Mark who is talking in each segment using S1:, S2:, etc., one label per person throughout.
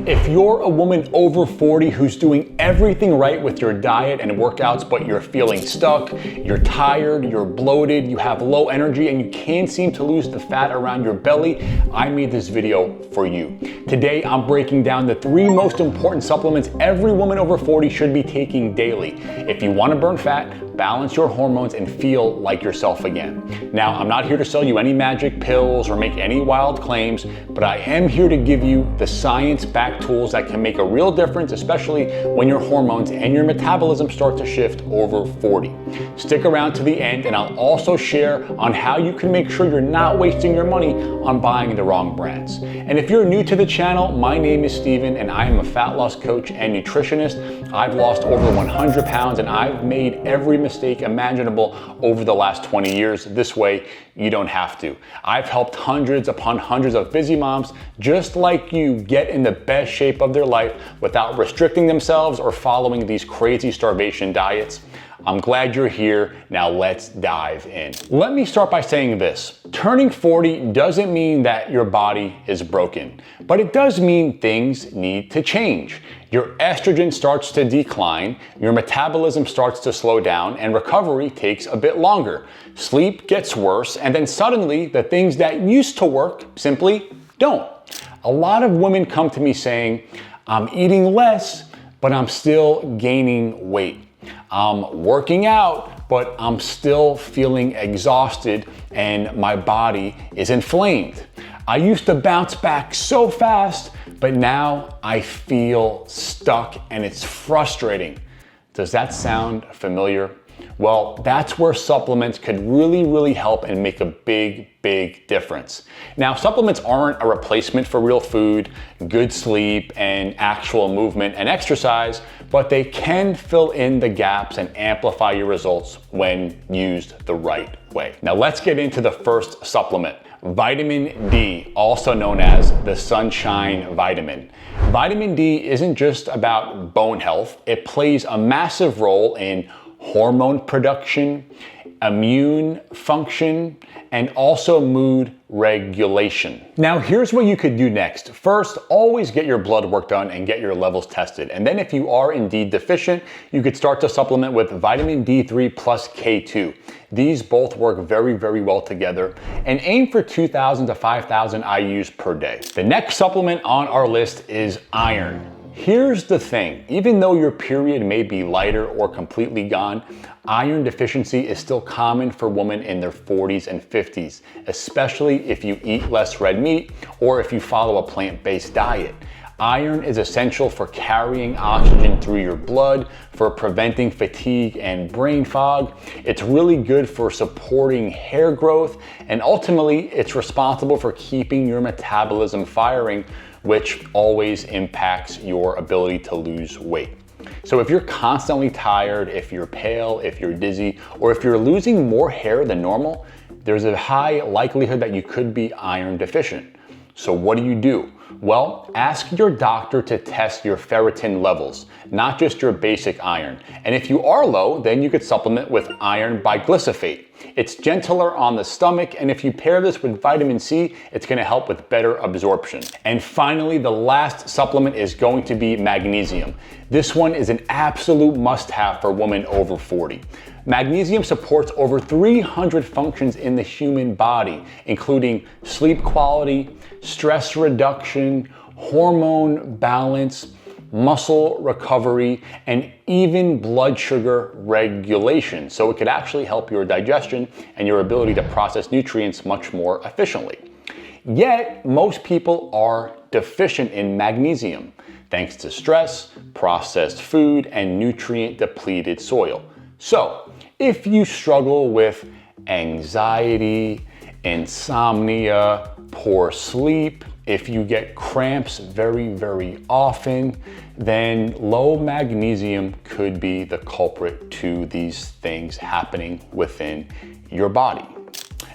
S1: If you're a woman over 40 who's doing everything right with your diet and workouts, but you're feeling stuck, you're tired, you're bloated, you have low energy, and you can't seem to lose the fat around your belly, I made this video for you. Today, I'm breaking down the 3 most important supplements every woman over 40 should be taking daily if you want to burn fat, balance your hormones, and feel like yourself again. Now, I'm not here to sell you any magic pills or make any wild claims, but I am here to give you the science-backed tools that can make a real difference, especially when your hormones and your metabolism start to shift over 40. Stick around to the end, and I'll also share on how you can make sure you're not wasting your money on buying the wrong brands. And if you're new to the channel, my name is Steven, and I am a fat loss coach and nutritionist. I've lost over 100 pounds, and I've made every mistake imaginable over the last 20 years. This way, you don't have to. I've helped hundreds upon hundreds of busy moms just like you get in the best shape of their life without restricting themselves or following these crazy starvation diets. I'm glad you're here. Now let's dive in. Let me start by saying this. Turning 40 doesn't mean that your body is broken, but it does mean things need to change. Your estrogen starts to decline, your metabolism starts to slow down, and recovery takes a bit longer. Sleep gets worse, and then suddenly the things that used to work simply don't. A lot of women come to me saying, I'm eating less, but I'm still gaining weight. I'm working out, but I'm still feeling exhausted and my body is inflamed. I used to bounce back so fast, but now I feel stuck and it's frustrating. Does that sound familiar? Well, that's where supplements could really help and make a big difference. Now, supplements aren't a replacement for real food, good sleep, and actual movement and exercise, but they can fill in the gaps and amplify your results when used the right way. Now, let's get into the first supplement. Vitamin D, also known as the sunshine vitamin. Vitamin D isn't just about bone health. It plays a massive role in hormone production, immune function, and also mood regulation. Now, here's what you could do next. First, always get your blood work done and get your levels tested. And then if you are indeed deficient, you could start to supplement with vitamin D3 plus K2. These both work very well together, and aim for 2,000 to 5,000 IUs per day. The next supplement on our list is iron. Here's the thing, even though your period may be lighter or completely gone, iron deficiency is still common for women in their 40s and 50s, especially if you eat less red meat or if you follow a plant-based diet. Iron is essential for carrying oxygen through your blood, for preventing fatigue and brain fog. It's really good for supporting hair growth, and ultimately, it's responsible for keeping your metabolism firing, which always impacts your ability to lose weight. So if you're constantly tired, if you're pale, if you're dizzy, or if you're losing more hair than normal, there's a high likelihood that you could be iron deficient. So what do? Well, ask your doctor to test your ferritin levels, not just your basic iron. And if you are low, then you could supplement with iron biglyphosate. It's gentler on the stomach, and if you pair this with vitamin C, it's gonna help with better absorption. And finally, the last supplement is going to be magnesium. This one is an absolute must-have for women over 40. Magnesium supports over 300 functions in the human body, including sleep quality, stress reduction, hormone balance, muscle recovery, and even blood sugar regulation. So it could actually help your digestion and your ability to process nutrients much more efficiently. Yet, most people are deficient in magnesium, thanks to stress, processed food, and nutrient-depleted soil. So, if you struggle with anxiety, insomnia, poor sleep, if you get cramps very often, then low magnesium could be the culprit to these things happening within your body.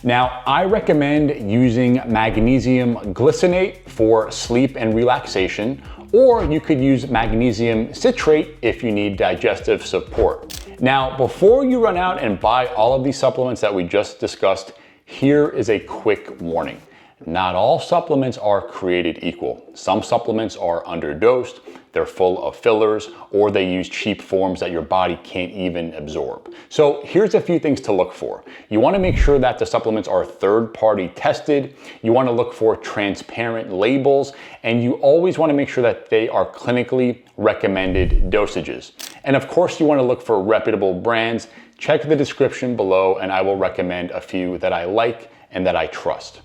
S1: Now, I recommend using magnesium glycinate for sleep and relaxation, or you could use magnesium citrate if you need digestive support. Now, before you run out and buy all of these supplements that we just discussed, here is a quick warning. not all supplements are created equal. Some supplements are underdosed, they're full of fillers, or they use cheap forms that your body can't even absorb. So here's a few things to look for. You wanna make sure that the supplements are third-party tested, you wanna look for transparent labels, and you always wanna make sure that they are clinically recommended dosages. And of course, you wanna look for reputable brands. Check the description below and I will recommend a few that I like and that I trust.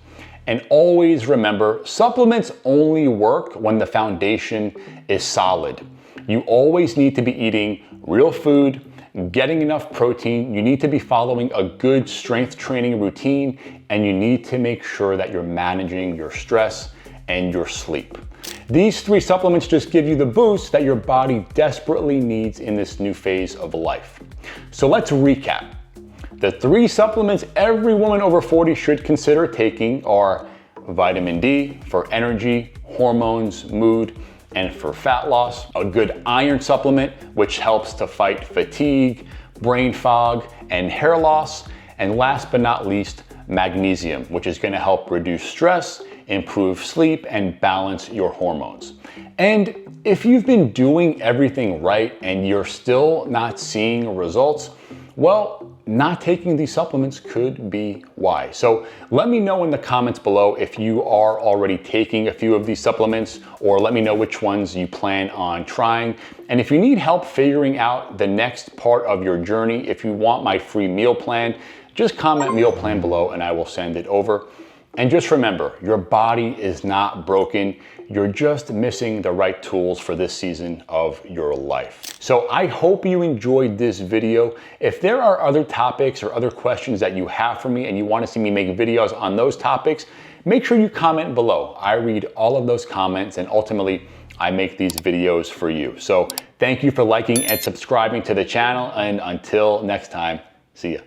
S1: And always remember, supplements only work when the foundation is solid. You always need to be eating real food, getting enough protein, you need to be following a good strength training routine, and you need to make sure that you're managing your stress and your sleep. These 3 supplements just give you the boost that your body desperately needs in this new phase of life. So let's recap. The 3 supplements every woman over 40 should consider taking are vitamin D for energy, hormones, mood, and for fat loss, a good iron supplement, which helps to fight fatigue, brain fog, and hair loss, and last but not least, magnesium, which is gonna help reduce stress, improve sleep, and balance your hormones. And if you've been doing everything right and you're still not seeing results, well, not taking these supplements could be why. So let me know in the comments below if you are already taking a few of these supplements, or let me know which ones you plan on trying. And if you need help figuring out the next part of your journey, if you want my free meal plan, just comment meal plan below and I will send it over. And just remember, your body is not broken. You're just missing the right tools for this season of your life. So I hope you enjoyed this video. If there are other topics or other questions that you have for me and you want to see me make videos on those topics, make sure you comment below. I read all of those comments and ultimately I make these videos for you. So thank you for liking and subscribing to the channel, and until next time, see ya.